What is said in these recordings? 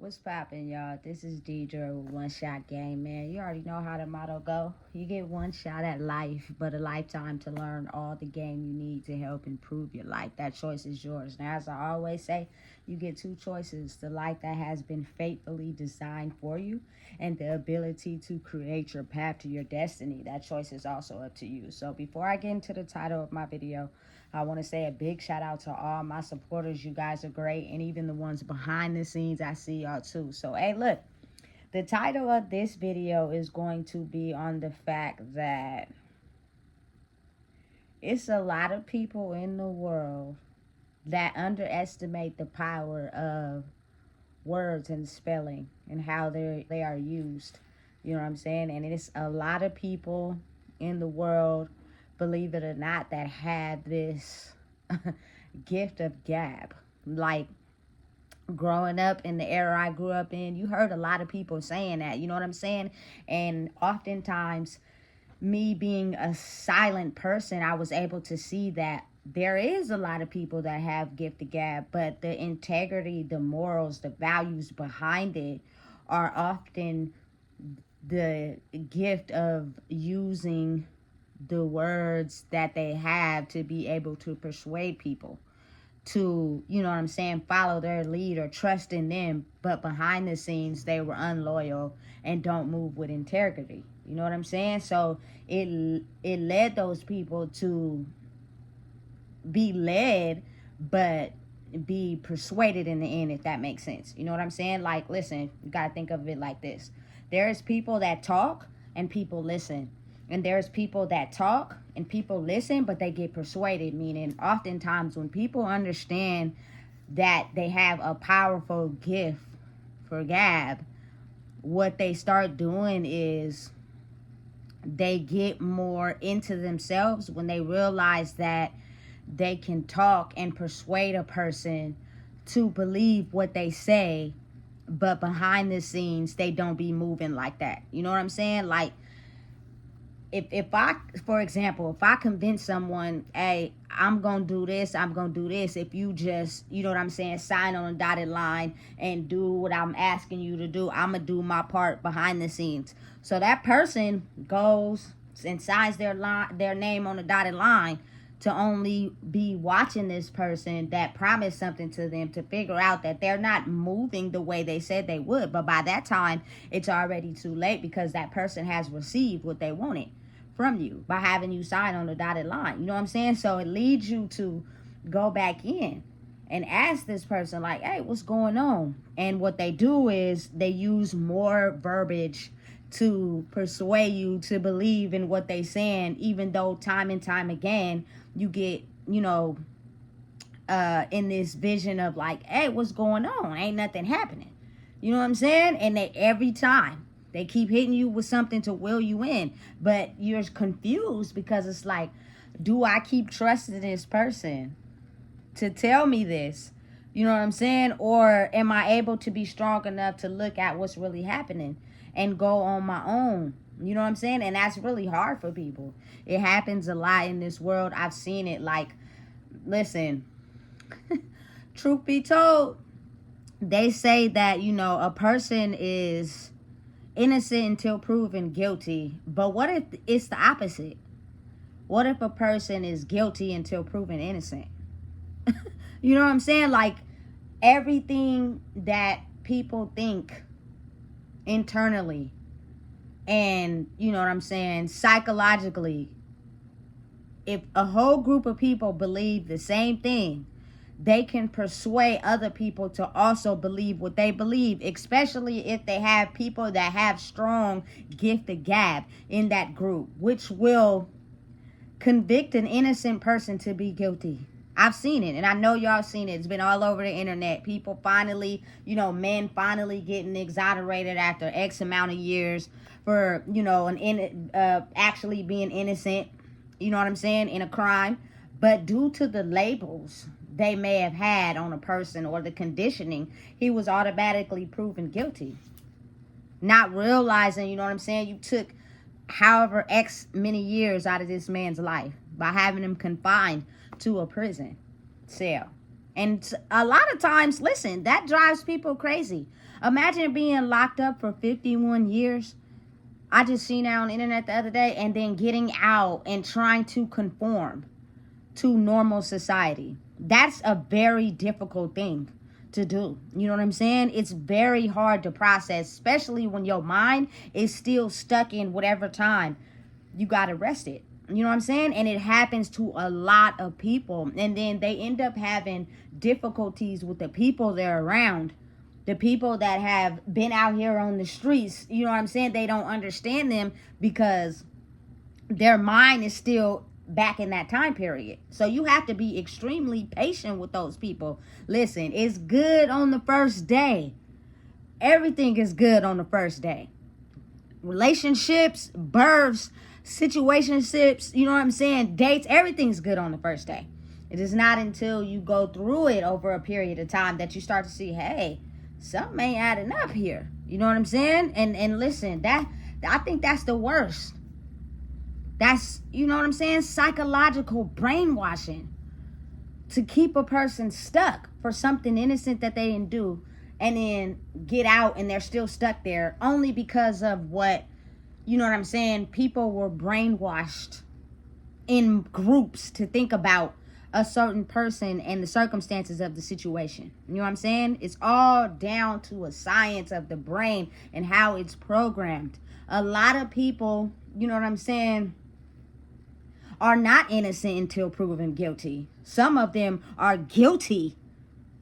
What's poppin', y'all? This is Deidre with One Shot Game, man. You already know how the motto go. You get one shot at life, but a lifetime to learn all the game you need to help improve your life. That choice is yours. Now, as I always say, you get two choices: the life that has been faithfully designed for you, and the ability to create your path to your destiny. That choice is also up to you. So before I get into the title of my video, I want to say a big shout out to all my supporters. You guys are great. And even the ones behind the scenes, I see y'all too. So, hey, look, the title of this video is going to be on the fact that it's a lot of people in the world that underestimate the power of words and spelling and how they are used. You know what I'm saying? And it's a lot of people in the world, believe it or not, that have this gift of gab. Like, growing up in the era I grew up in, you heard a lot of people saying that, you know what I'm saying? And oftentimes, me being a silent person, I was able to see that there is a lot of people that have gift of gab, but the integrity, the morals, the values behind it are often the gift of using the words that they have to be able to persuade people to, you know what I'm saying, follow their lead or trust in them, but behind the scenes they were unloyal and don't move with integrity. You know what I'm saying? So it led those people to be led but be persuaded in the end, if that makes sense. You know what I'm saying? Like, listen, you gotta think of it like this: there's people that talk and people listen, and there's people that talk and people listen but they get persuaded. Meaning, oftentimes when people understand that they have a powerful gift for gab, what they start doing is they get more into themselves when they realize that they can talk and persuade a person to believe what they say, but behind the scenes they don't be moving like that. You know what I'm saying? Like, if I, for example, if I convince someone, hey, I'm gonna do this, if you just, you know what I'm saying, sign on a dotted line and do what I'm asking you to do, I'm gonna do my part behind the scenes. So that person goes and signs their name on a dotted line to only be watching this person that promised something to them, to figure out that they're not moving the way they said they would. But by that time, it's already too late, because that person has received what they wanted from you by having you sign on the dotted line. You know what I'm saying? So it leads you to go back in and ask this person, like, hey, what's going on? And what they do is they use more verbiage to persuade you to believe in what they saying, even though time and time again you get, you know, in this vision of like, hey, what's going on? Ain't nothing happening. You know what I'm saying? And they, every time they keep hitting you with something to will you in, but you're confused because it's like, do I keep trusting this person to tell me this? You know what I'm saying? Or am I able to be strong enough to look at what's really happening and go on my own? You know what I'm saying? And that's really hard for people. It happens a lot in this world. I've seen it. Like, listen, truth be told, they say that, you know, a person is innocent until proven guilty. But what if it's the opposite? What if a person is guilty until proven innocent? You know what I'm saying? Like, everything that people think internally and, you know what I'm saying, psychologically, if a whole group of people believe the same thing, they can persuade other people to also believe what they believe, especially if they have people that have strong gift of gab in that group, which will convict an innocent person to be guilty. I've seen it, and I know y'all seen it. It's been all over the internet. People finally, you know, men finally getting exonerated after X amount of years for, you know, actually being innocent, you know what I'm saying, in a crime. But due to the labels they may have had on a person or the conditioning, he was automatically proven guilty. Not realizing, you know what I'm saying, you took however X many years out of this man's life by having him confined to a prison cell. And a lot of times, listen, that drives people crazy. Imagine being locked up for 51 years. I just seen that on the internet the other day, and then getting out and trying to conform to normal society. That's a very difficult thing to do. You know what I'm saying? It's very hard to process, especially when your mind is still stuck in whatever time you got arrested. You know what I'm saying? And it happens to a lot of people. And then they end up having difficulties with the people they're around. The people that have been out here on the streets, you know what I'm saying? They don't understand them because their mind is still back in that time period. So you have to be extremely patient with those people. Listen, it's good on the first day. Everything is good on the first day. Relationships, births, situationships, you know what I'm saying, dates, everything's good on the first day. It is not until you go through it over a period of time that you start to see, hey, something ain't adding up here. You know what I'm saying? And listen, that I think that's the worst. That's, you know what I'm saying, psychological brainwashing to keep a person stuck for something innocent that they didn't do, and then get out and they're still stuck there only because of what, you know what I'm saying, people were brainwashed in groups to think about a certain person and the circumstances of the situation. You know what I'm saying? It's all down to a science of the brain and how it's programmed. A lot of people, you know what I'm saying, are not innocent until proven guilty. Some of them are guilty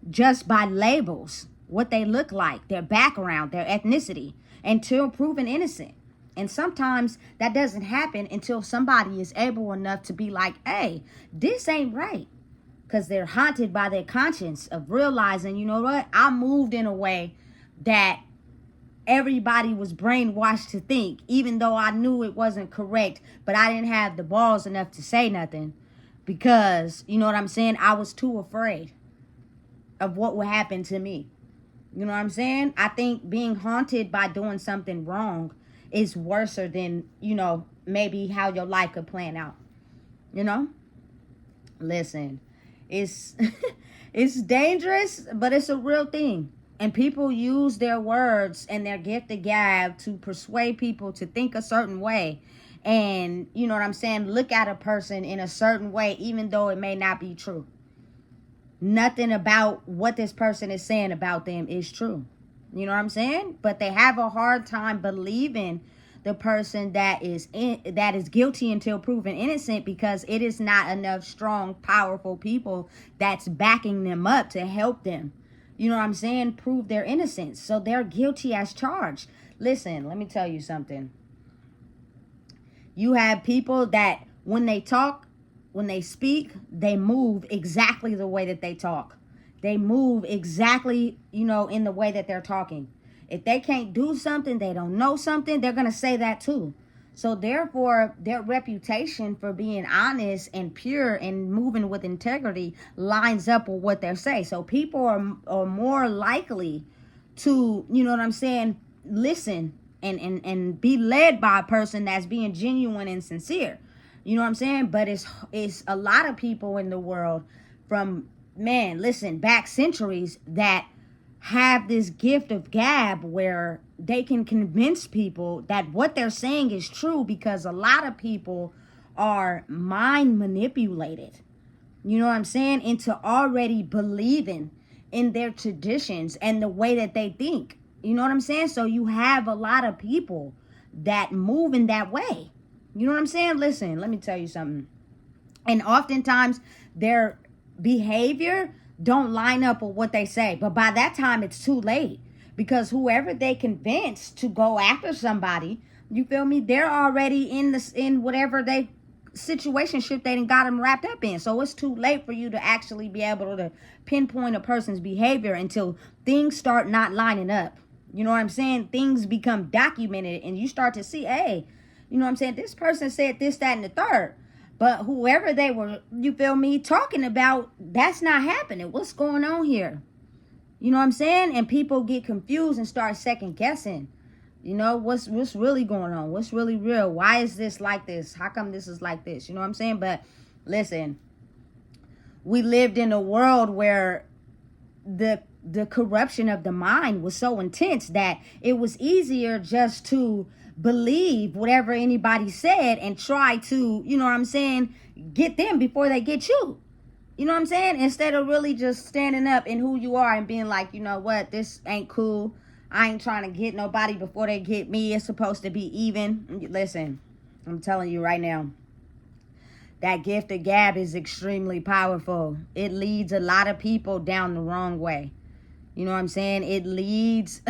just by labels, what they look like, their background, their ethnicity, until proven innocent. And sometimes that doesn't happen until somebody is able enough to be like, hey, this ain't right. Because they're haunted by their conscience of realizing, you know what, I moved in a way that everybody was brainwashed to think, even though I knew it wasn't correct, but I didn't have the balls enough to say nothing because, you know what I'm saying, I was too afraid of what would happen to me. You know what I'm saying? I think being haunted by doing something wrong is worse than, you know, maybe how your life could plan out. You know? Listen, it's it's dangerous, but it's a real thing. And people use their words and their gift of gab to persuade people to think a certain way. And, you know what I'm saying, look at a person in a certain way, even though it may not be true. Nothing about what this person is saying about them is true. You know what I'm saying? But they have a hard time believing the person that is guilty until proven innocent, because it is not enough strong, powerful people that's backing them up to help them, you know what I'm saying, prove their innocence. So they're guilty as charged. Listen, let me tell you something. You have people that when they talk, when they speak, they move exactly the way that they talk. They move exactly, you know, in the way that they're talking. If they can't do something, they don't know something, they're going to say that too. So therefore, their reputation for being honest and pure and moving with integrity lines up with what they say. So people are more likely to, you know what I'm saying, listen and be led by a person that's being genuine and sincere. You know what I'm saying? But it's a lot of people in the world from, man, listen, back centuries that have this gift of gab where they can convince people that what they're saying is true, because a lot of people are mind manipulated, you know what I'm saying, into already believing in their traditions and the way that they think. You know what I'm saying? So you have a lot of people that move in that way. You know what I'm saying? Listen, let me tell you something. And oftentimes their behavior don't line up with what they say. But by that time, it's too late. Because whoever they convince to go after somebody, you feel me, they're already in whatever they situationship they done got them wrapped up in. So it's too late for you to actually be able to pinpoint a person's behavior until things start not lining up. You know what I'm saying? Things become documented and you start to see, hey, you know what I'm saying, this person said this, that, and the third. But whoever they were, you feel me, talking about, that's not happening. What's going on here? You know what I'm saying? And people get confused and start second guessing. You know, what's really going on? What's really real? Why is this like this? How come this is like this? You know what I'm saying? But listen, we lived in a world where the the corruption of the mind was so intense that it was easier just to believe whatever anybody said and try to, you know what I'm saying, get them before they get you. You know what I'm saying? Instead of really just standing up in who you are and being like, you know what, this ain't cool. I ain't trying to get nobody before they get me. It's supposed to be even. Listen, I'm telling you right now, that gift of gab is extremely powerful. It leads a lot of people down the wrong way. You know what I'm saying? It leads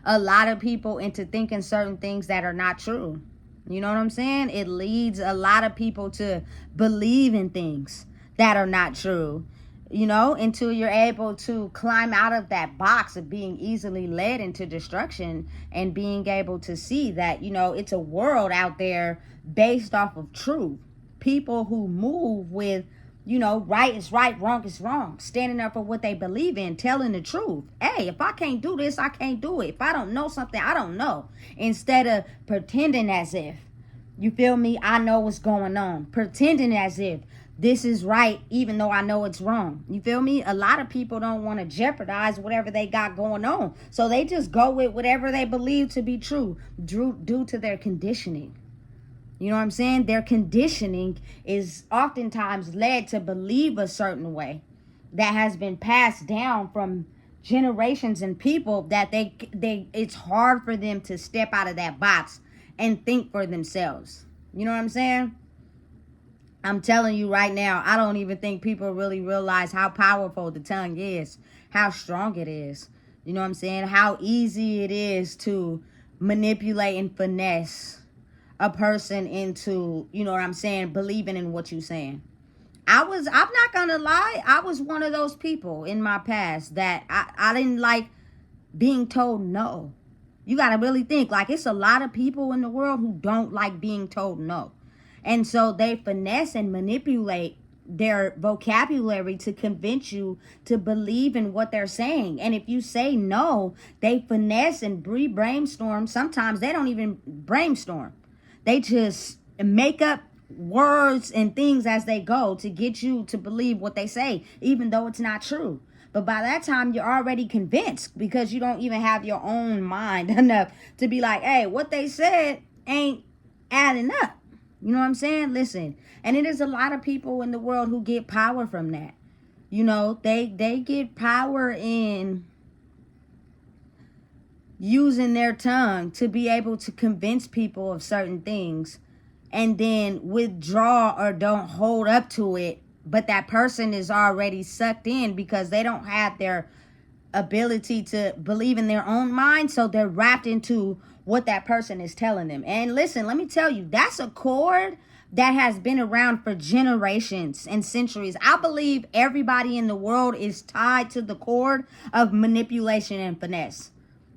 a lot of people into thinking certain things that are not true. You know what I'm saying? It leads a lot of people to believe in things that are not true, you know, until you're able to climb out of that box of being easily led into destruction and being able to see that, you know, it's a world out there based off of truth. People who move with, you know, right is right, wrong is wrong, standing up for what they believe in, telling the truth. Hey, if I can't do this, I can't do it. If I don't know something, I don't know. Instead of pretending as if, you feel me, I know what's going on. Pretending as if this is right, even though I know it's wrong. You feel me? A lot of people don't want to jeopardize whatever they got going on. So they just go with whatever they believe to be true due to their conditioning. You know what I'm saying? Their conditioning is oftentimes led to believe a certain way that has been passed down from generations and people that they it's hard for them to step out of that box and think for themselves. You know what I'm saying? I'm telling you right now, I don't even think people really realize how powerful the tongue is, how strong it is. You know what I'm saying? How easy it is to manipulate and finesse a person into, you know what I'm saying, believing in what you're saying. I'm not gonna lie, I was one of those people in my past that I didn't like being told no. You gotta really think, like, it's a lot of people in the world who don't like being told no. And so they finesse and manipulate their vocabulary to convince you to believe in what they're saying. And if you say no, they finesse and brainstorm. Sometimes they don't even brainstorm. They just make up words and things as they go to get you to believe what they say, even though it's not true. But by that time, you're already convinced because you don't even have your own mind enough to be like, hey, what they said ain't adding up. You know what I'm saying? Listen, and it is a lot of people in the world who get power from that. You know, they get power in using their tongue to be able to convince people of certain things and then withdraw or don't hold up to it. But that person is already sucked in because they don't have their ability to believe in their own mind. So they're wrapped into what that person is telling them. And listen, let me tell you, that's a cord that has been around for generations and centuries. I believe everybody in the world is tied to the cord of manipulation and finesse.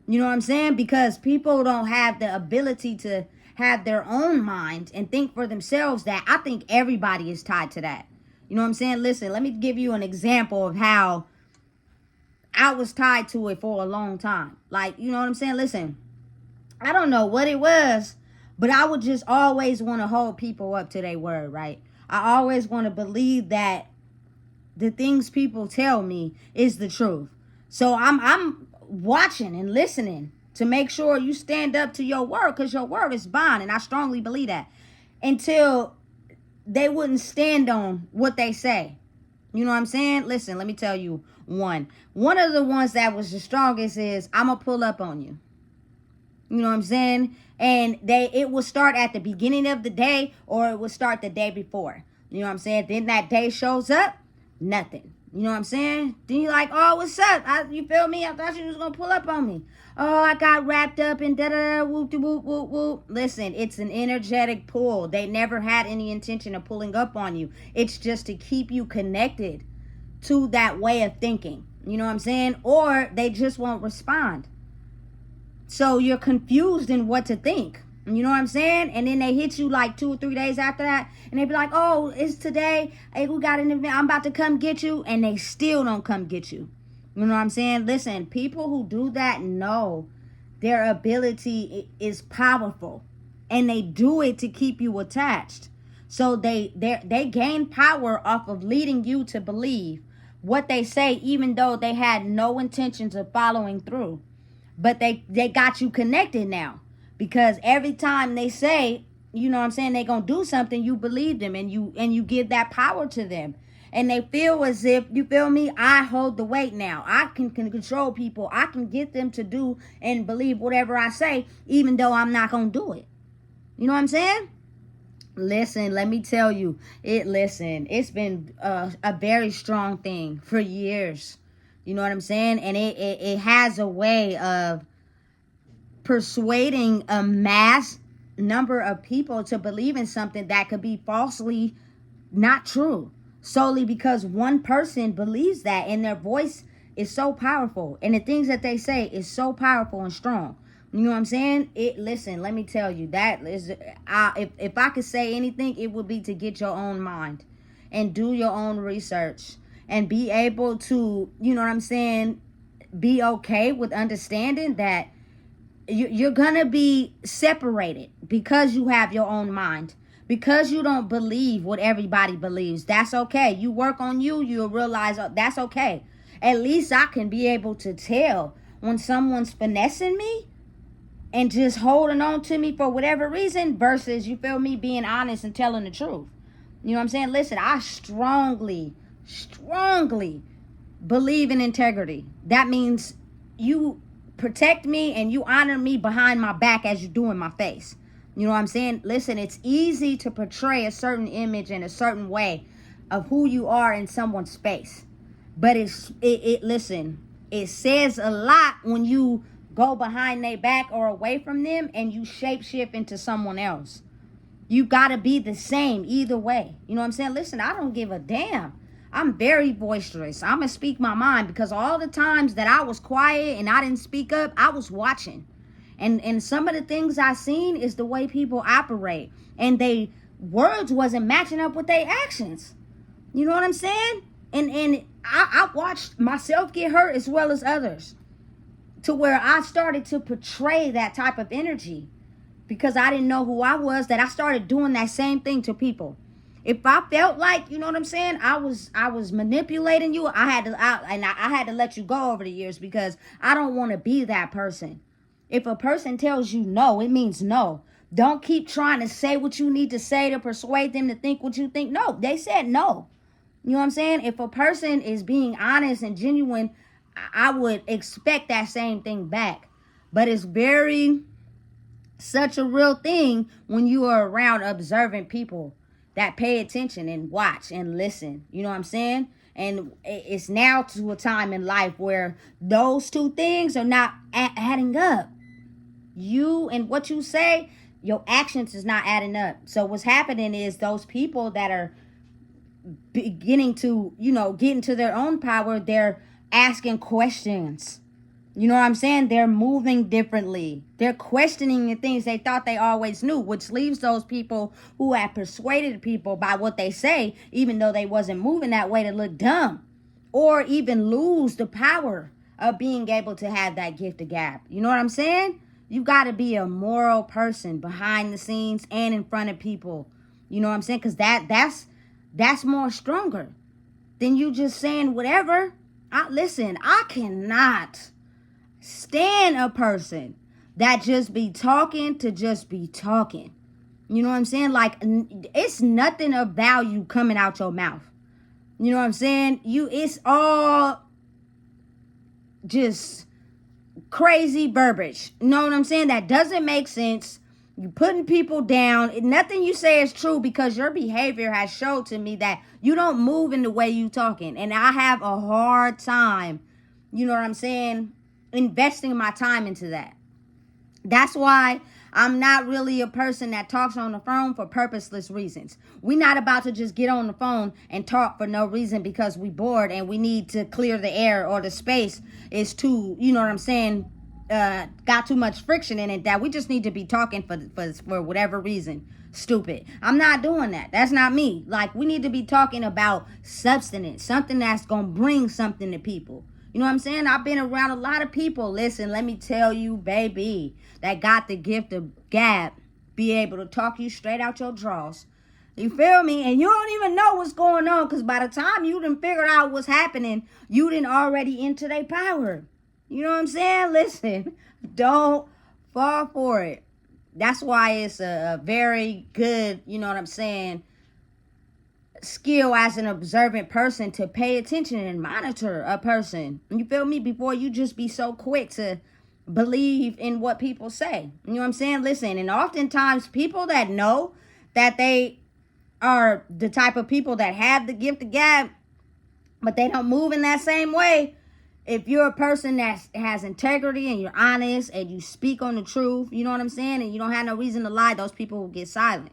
You know what I'm saying? Because people don't have the ability to have their own mind and think for themselves. That I think everybody is tied to that. You know what I'm saying? Listen, let me give you an example of how I was tied to it for a long time. Like, you know what I'm saying? Listen, I don't know what it was, but I would just always want to hold people up to their word, right? I always want to believe that the things people tell me is the truth. So I'm watching and listening to make sure you stand up to your word, because your word is bond, and I strongly believe that. Until they wouldn't stand on what they say. You know what I'm saying? Listen, let me tell you one. One of the ones that was the strongest is, I'm going to pull up on you. You know what I'm saying? And it will start at the beginning of the day, or it will start the day before. You know what I'm saying? Then that day shows up, nothing. You know what I'm saying? Then you're like, oh, what's up? You feel me? I thought you was going to pull up on me. Oh, I got wrapped up in da-da-da, whoop, whoop, whoop, whoop. Listen, it's an energetic pull. They never had any intention of pulling up on you. It's just to keep you connected to that way of thinking. You know what I'm saying? Or they just won't respond. So you're confused in what to think. You know what I'm saying? And then they hit you like 2 or 3 days after that. And they be like, oh, it's today. Hey, we got an event. I'm about to come get you. And they still don't come get you. You know what I'm saying? Listen, people who do that know their ability is powerful. And they do it to keep you attached. So they gain power off of leading you to believe what they say, even though they had no intentions of following through. But they got you connected now, because every time they say, you know what I'm saying, they gonna do something, you believe them, and you give that power to them, and they feel as if, you feel me, I hold the weight now. I can control people. I can get them to do and believe whatever I say, even though I'm not gonna do it. You know what I'm saying? Listen, let me tell you, it's been a very strong thing for years. You know what I'm saying? And it has a way of persuading a mass number of people to believe in something that could be falsely not true, solely because one person believes that, and their voice is so powerful, and the things that they say is so powerful and strong. You know what I'm saying? Listen, let me tell you, that is, if I could say anything, it would be to get your own mind and do your own research and be able to, you know what I'm saying, be okay with understanding that you're gonna be separated because you have your own mind, because you don't believe what everybody believes. That's okay. You work on you, you'll realize that's okay. At least I can be able to tell when someone's finessing me and just holding on to me for whatever reason, versus, you feel me, being honest and telling the truth. You know what I'm saying? Listen, I strongly believe in integrity. That means you protect me and you honor me behind my back as you do in my face. You know what I'm saying? Listen, it's easy to portray a certain image in a certain way of who you are in someone's face. But listen, it says a lot when you go behind their back or away from them and you shapeshift into someone else. You gotta be the same either way. You know what I'm saying? Listen, I don't give a damn. I'm very boisterous. I'm gonna speak my mind, because all the times that I was quiet and I didn't speak up, I was watching. And some of the things I seen is the way people operate. And they words wasn't matching up with their actions. You know what I'm saying? And I watched myself get hurt as well as others, to where I started to portray that type of energy because I didn't know who I was, that I started doing that same thing to people. If I felt like, you know what I'm saying, I was manipulating you, I had to let you go over the years, because I don't want to be that person. If a person tells you no, it means no. Don't keep trying to say what you need to say to persuade them to think what you think. No, they said no. You know what I'm saying? If a person is being honest and genuine, I would expect that same thing back. But it's such a real thing when you are around observant people that pay attention and watch and listen. You know what I'm saying? And it's now to a time in life where those two things are not adding up. You and what you say, your actions is not adding up. So what's happening is those people that are beginning to, get into their own power, they're asking questions. You know what I'm saying? They're moving differently. They're questioning the things they thought they always knew, which leaves those people who have persuaded people by what they say, even though they wasn't moving that way, to look dumb, or even lose the power of being able to have that gift of gab. You know what I'm saying? You got to be a moral person behind the scenes and in front of people. You know what I'm saying? Because that's more stronger than you just saying whatever. Listen, I cannot stand a person that just be talking to just be talking. You know what I'm saying? Like, it's nothing of value coming out your mouth. You know what I'm saying? It's all just crazy verbiage. You know what I'm saying? That doesn't make sense. You putting people down. Nothing you say is true, because your behavior has showed to me that you don't move in the way you talking. And I have a hard time, you know what I'm saying, investing my time into that. That's why I'm not really a person that talks on the phone for purposeless reasons. We're not about to just get on the phone and talk for no reason because we bored and we need to clear the air, or the space is too, you know what I'm saying, got too much friction in it, that we just need to be talking for whatever reason. Stupid. I'm not doing that. That's not me. Like, we need to be talking about substance, something that's gonna bring something to people. You know what I'm saying? I've been around a lot of people. Listen, let me tell you, baby, that got the gift of gab, be able to talk you straight out your drawers. You feel me? And you don't even know what's going on, because by the time you done figured out what's happening, you done already into their power. You know what I'm saying? Listen, don't fall for it. That's why it's a very good, you know what I'm saying, skill as an observant person to pay attention and monitor a person. You feel me? Before you just be so quick to believe in what people say. You know what I'm saying? Listen, and oftentimes people that know that they are the type of people that have the gift of gab, but they don't move in that same way. If you're a person that has integrity and you're honest and you speak on the truth, you know what I'm saying, and you don't have no reason to lie, those people will get silent.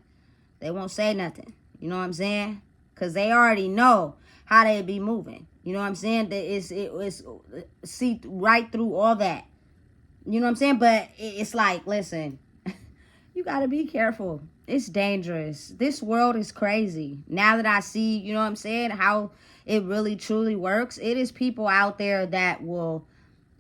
They won't say nothing. You know what I'm saying? Because they already know how they be moving. You know what I'm saying? It's see right through all that. You know what I'm saying? But it's like, listen, you got to be careful. It's dangerous. This world is crazy. Now that I see, you know what I'm saying, how it really truly works, it is people out there that will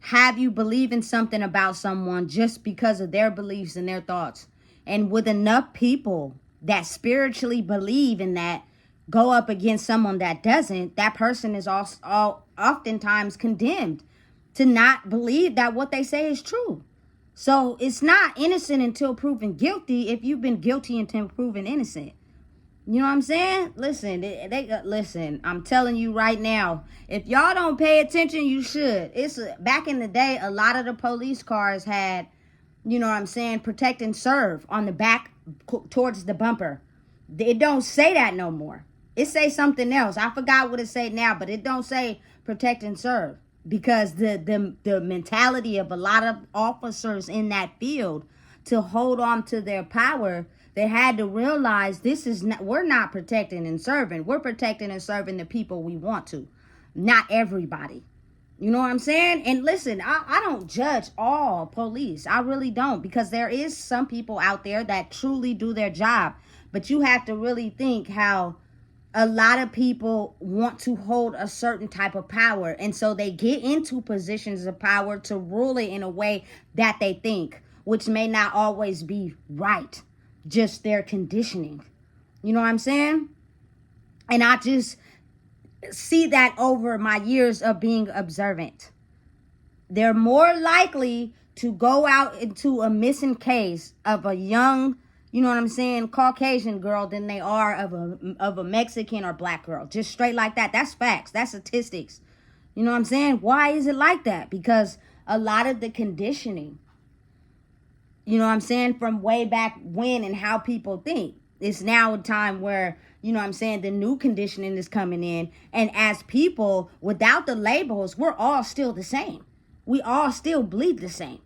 have you believe in something about someone just because of their beliefs and their thoughts. And with enough people that spiritually believe in that go up against someone that doesn't, that person is oftentimes condemned to not believe that what they say is true. So it's not innocent until proven guilty if you've been guilty until proven innocent. You know what I'm saying? Listen, listen, I'm telling you right now, if y'all don't pay attention, you should. Back in the day, a lot of the police cars had, you know what I'm saying, protect and serve on the back towards the bumper. It don't say that no more. It say something else. I forgot what it say now, but it don't say protect and serve, because the mentality of a lot of officers in that field to hold on to their power, they had to realize we're not protecting and serving. We're protecting and serving the people we want to, not everybody. You know what I'm saying? And listen, I don't judge all police. I really don't, because there is some people out there that truly do their job. But you have to really think how a lot of people want to hold a certain type of power. And so they get into positions of power to rule it in a way that they think, which may not always be right. Just their conditioning. You know what I'm saying? And I just see that over my years of being observant. They're more likely to go out into a missing case of a young, you know what I'm saying, Caucasian girl than they are of a Mexican or black girl. Just straight like that. That's facts. That's statistics. You know what I'm saying? Why is it like that? Because a lot of the conditioning, you know what I'm saying, from way back when and how people think. It's now a time where, you know what I'm saying, the new conditioning is coming in. And as people, without the labels, we're all still the same. We all still bleed the same.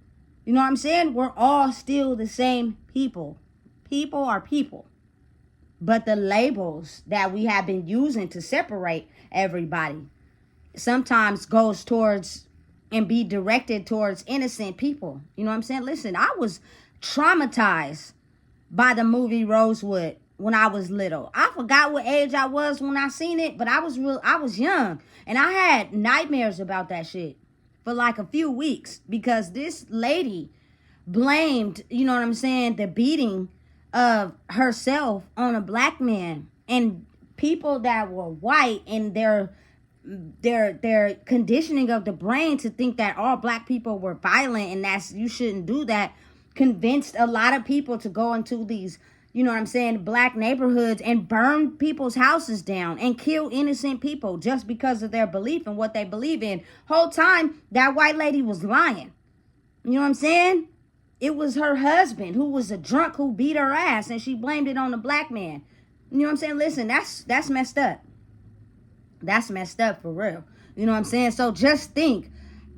You know what I'm saying? We're all still the same people. People are people. But the labels that we have been using to separate everybody sometimes goes towards and be directed towards innocent people. You know what I'm saying? Listen, I was traumatized by the movie Rosewood when I was little. I forgot what age I was when I seen it, but I was young. And I had nightmares about that shit for like a few weeks, because this lady blamed, you know what I'm saying, the beating of herself on a black man. And people that were white and their conditioning of the brain to think that all black people were violent and that's, you shouldn't do that, convinced a lot of people to go into these, you know what I'm saying, black neighborhoods and burn people's houses down and kill innocent people just because of their belief and what they believe in. Whole time that white lady was lying. You know what I'm saying? It was her husband who was a drunk who beat her ass, and she blamed it on the black man. You know what I'm saying? Listen, that's messed up. That's messed up for real. You know what I'm saying? So just think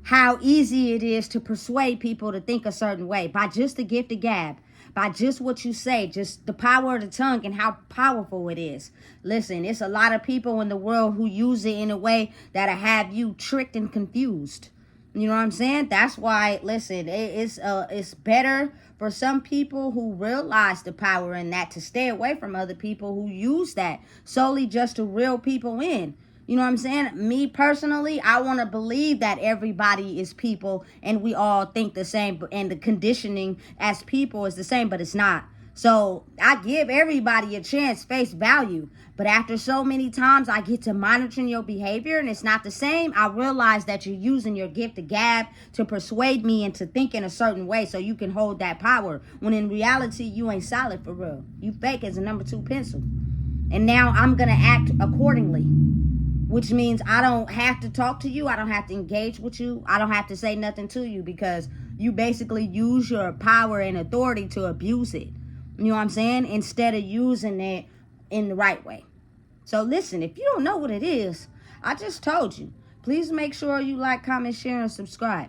how easy it is to persuade people to think a certain way by just the gift of gab, by just what you say, just the power of the tongue and how powerful it is. Listen, it's a lot of people in the world who use it in a way that'll have you tricked and confused. You know what I'm saying? That's why, listen, it's better for some people who realize the power in that to stay away from other people who use that solely just to reel people in. You know what I'm saying? Me personally, I want to believe that everybody is people and we all think the same, and the conditioning as people is the same, but it's not. So I give everybody a chance, face value. But after so many times I get to monitoring your behavior and it's not the same, I realize that you're using your gift of gab to persuade me into thinking a certain way so you can hold that power. When in reality, you ain't solid for real. You fake as a number 2 pencil. And now I'm going to act accordingly, which means I don't have to talk to you. I don't have to engage with you. I don't have to say nothing to you because you basically use your power and authority to abuse it. You know what I'm saying? Instead of using it in the right way. So listen, if you don't know what it is, I just told you. Please make sure you like, comment, share, and subscribe.